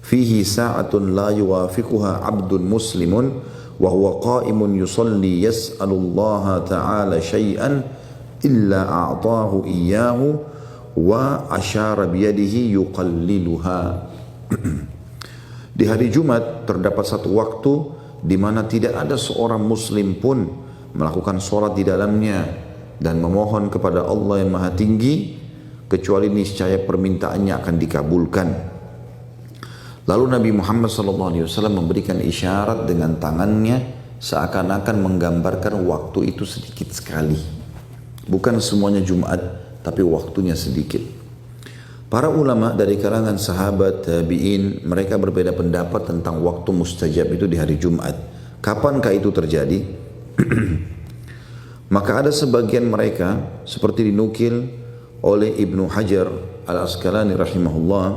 fihi sa'atun la yuwafiquha 'abdun muslimun wa huwa qa'imun yusalli yas'alullaha ta'ala syai'an illa a'tahu iyyahu wa asyara biyadihi yuqalliluha. Di hari Jumat terdapat satu waktu di mana tidak ada seorang muslim pun melakukan sholat di dalamnya dan memohon kepada Allah yang Maha Tinggi kecuali niscaya permintaannya akan dikabulkan. Lalu Nabi Muhammad SAW memberikan isyarat dengan tangannya seakan-akan menggambarkan waktu itu sedikit sekali. Bukan semuanya Jumat, tapi waktunya sedikit. Para ulama dari kalangan sahabat, tabi'in, mereka berbeda pendapat tentang waktu mustajab itu di hari Jumat. Kapankah itu terjadi? Maka ada sebagian mereka seperti dinukil oleh Ibnu Hajar Al-Asqalani rahimahullah.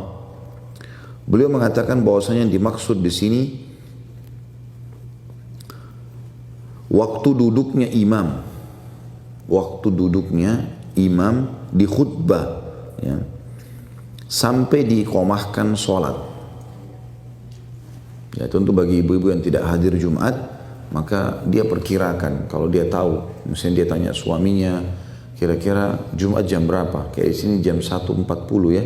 Beliau mengatakan bahwasanya yang dimaksud di sini waktu duduknya imam. Waktu duduknya imam di khutbah, ya, sampai diiqamahkan sholat. Ya, tentu bagi ibu-ibu yang tidak hadir Jumat, maka dia perkirakan, kalau dia tahu, misalnya dia tanya suaminya, kira-kira Jumat jam berapa? Kayak di sini jam 1.40 ya,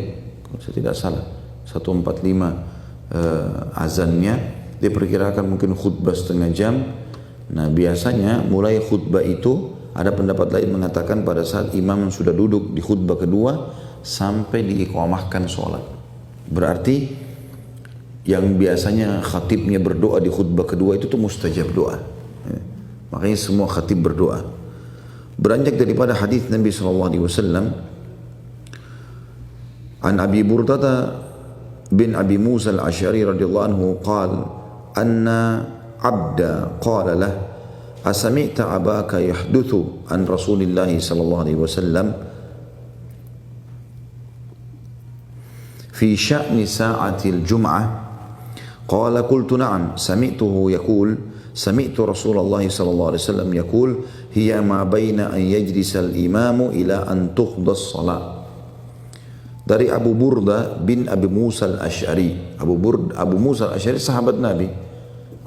kalau saya tidak salah, 1.45 azannya, dia perkirakan mungkin khutbah setengah jam. Nah biasanya mulai khutbah itu, ada pendapat lain mengatakan pada saat imam sudah duduk di khutbah kedua sampai diiqamahkan sholat. Berarti yang biasanya khatibnya berdoa di khutbah kedua itu tuh mustajab doa. Ya. Makanya semua khatib berdoa. Beranjak daripada hadis Nabi SAW, an Abi Burdah bin Abi Musa al-Ash'ari radhiyallahu anhu qala anna abda qala lah asami'ta abaka yahduthu an Rasulillah sallallahu alaihi wasallam fi sya'ni sa'atil jum'ah qala qultu na'am sami'tuhu yaqul sami'tu Rasulullah sallallahu alaihi wasallam yaqul hiya ma baina an yajlisa al-imamu ila an tuqdas salat. Dari Abu Burdah bin Abi Musa al-Ash'ari. Abu Musa al-Ash'ari sahabat Nabi,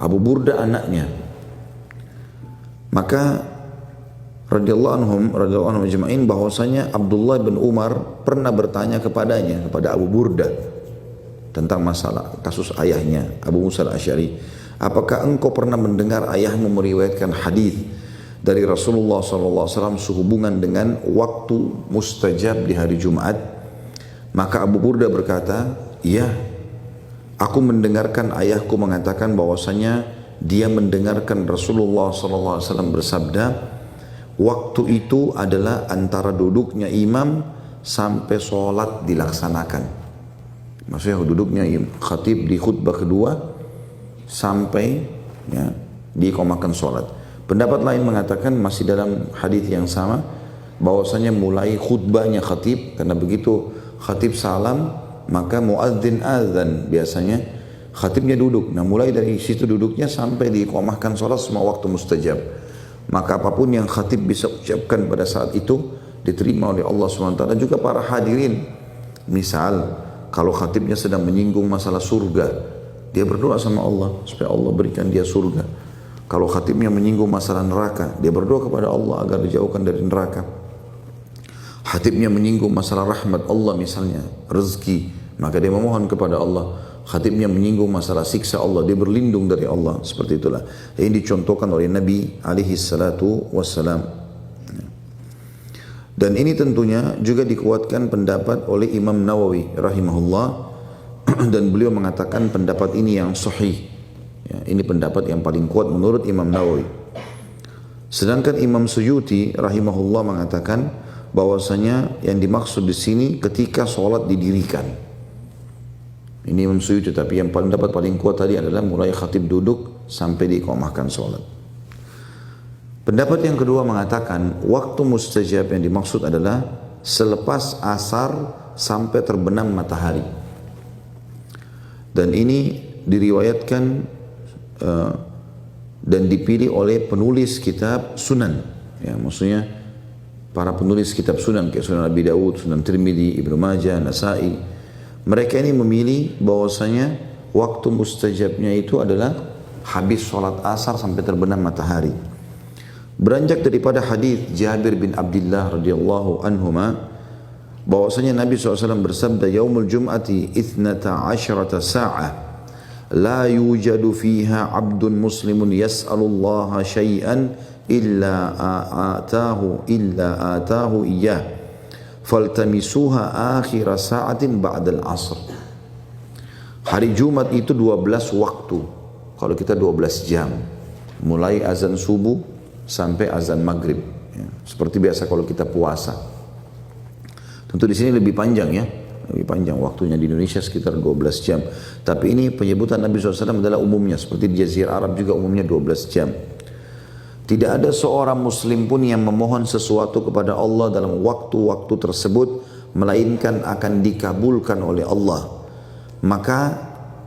Abu Burdah anaknya. Maka radhiyallahu anhum ajma'in bahwasanya Abdullah bin Umar pernah bertanya kepadanya, kepada Abu Burdah, tentang masalah kasus ayahnya Abu Musa al-Ash'ari. Apakah engkau pernah mendengar ayahmu meriwayatkan hadis dari Rasulullah SAW sehubungan dengan waktu mustajab di hari Jumat? Maka Abu Burdah berkata, iya, aku mendengarkan ayahku mengatakan bahwasanya dia mendengarkan Rasulullah SAW bersabda, waktu itu adalah antara duduknya imam sampai sholat dilaksanakan. Maksudnya duduknya khatib di khutbah kedua sampai ya, diiqamahkan sholat. Pendapat lain mengatakan masih dalam hadis yang sama, bahwasanya mulai khutbahnya khatib, karena begitu khatib salam maka muadzin azan biasanya, khatibnya duduk. Nah mulai dari situ duduknya sampai diiqamahkan sholat semua waktu mustajab. Maka apapun yang khatib bisa ucapkan pada saat itu diterima oleh Allah SWT. Juga para hadirin, misal kalau khatibnya sedang menyinggung masalah surga, dia berdoa sama Allah supaya Allah berikan dia surga. Kalau khatibnya menyinggung masalah neraka, dia berdoa kepada Allah agar dijauhkan dari neraka. Khatibnya menyinggung masalah rahmat Allah misalnya, rezeki, maka dia memohon kepada Allah. Khatibnya menyinggung masalah siksa Allah, dia berlindung dari Allah. Seperti itulah yang dicontohkan oleh Nabi alaihi salatu wassalam. Dan ini tentunya juga dikuatkan pendapat oleh Imam Nawawi rahimahullah, dan beliau mengatakan pendapat ini yang sahih. Ya, ini pendapat yang paling kuat menurut Imam Nawawi. Sedangkan Imam Suyuti rahimahullah mengatakan bahwasanya yang dimaksud di sini ketika sholat didirikan. Ini Imam Suyuti, tapi yang pendapat paling kuat tadi adalah mulai khatib duduk sampai diiqamahkan sholat. Pendapat yang kedua mengatakan waktu mustajab yang dimaksud adalah selepas asar sampai terbenam matahari. Dan ini diriwayatkan dan dipilih oleh penulis kitab Sunan. Ya, maksudnya para penulis kitab Sunan kayak Sunan Abi Dawud, Sunan Tirmidzi, Ibnu Majah, Nasai. Mereka ini memilih bahwasanya waktu mustajabnya itu adalah habis sholat asar sampai terbenam matahari. Beranjak daripada hadis Jabir bin Abdullah radhiyallahu anhuma bahwasanya Nabi SAW bersabda, yaumul jum'ati 12 sa'ah la yujadu fiha abdun muslimun yas'alullaha syai'an illa atahu iyyah faltamisuha akhir sa'atin ba'dal asr. Hari Jumat itu 12 waktu. Kalau kita 12 jam, mulai azan subuh sampai azan maghrib, ya. Seperti biasa kalau kita puasa. Tentu di sini lebih panjang ya, lebih panjang waktunya, di Indonesia sekitar 12 jam. Tapi ini penyebutan Nabi SAW adalah umumnya, seperti di Jazirah Arab juga umumnya 12 jam. Tidak ada seorang muslim pun yang memohon sesuatu kepada Allah dalam waktu-waktu tersebut, melainkan akan dikabulkan oleh Allah. Maka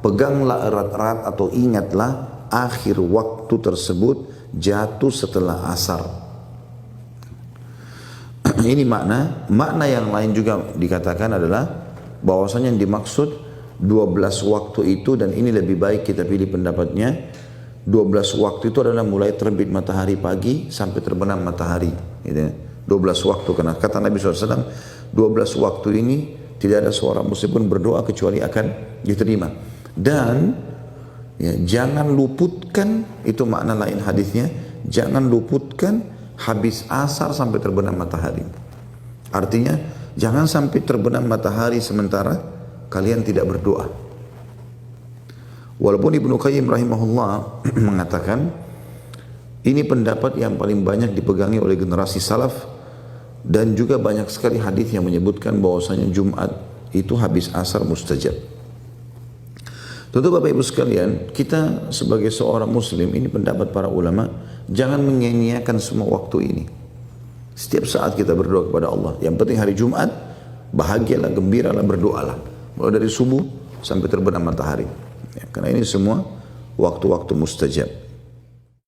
peganglah erat-erat atau ingatlah akhir waktu tersebut jatuh setelah asar. Ini makna yang lain juga dikatakan adalah bahwasanya yang dimaksud 12 waktu itu, dan ini lebih baik kita pilih pendapatnya, 12 waktu itu adalah mulai terbit matahari pagi sampai terbenam matahari, gitu. 12 waktu, karena kata Nabi SAW 12 waktu ini tidak ada seorang muslim pun berdoa kecuali akan diterima. Dan ya, jangan luputkan, itu makna lain hadisnya, jangan luputkan habis asar sampai terbenam matahari. Artinya jangan sampai terbenam matahari sementara kalian tidak berdoa. Walaupun Ibnu Qayyim rahimahullah mengatakan ini pendapat yang paling banyak dipegangi oleh generasi salaf, dan juga banyak sekali hadis yang menyebutkan bahwasanya Jumat itu habis asar mustajab. Tentu Bapak Ibu sekalian, kita sebagai seorang muslim, ini pendapat para ulama, jangan menyia-nyiakan semua waktu ini. Setiap saat kita berdoa kepada Allah. Yang penting hari Jumat, bahagialah, gembiralah, berdoalah. Mulai dari subuh sampai terbenam matahari. Ya, karena ini semua waktu-waktu mustajab.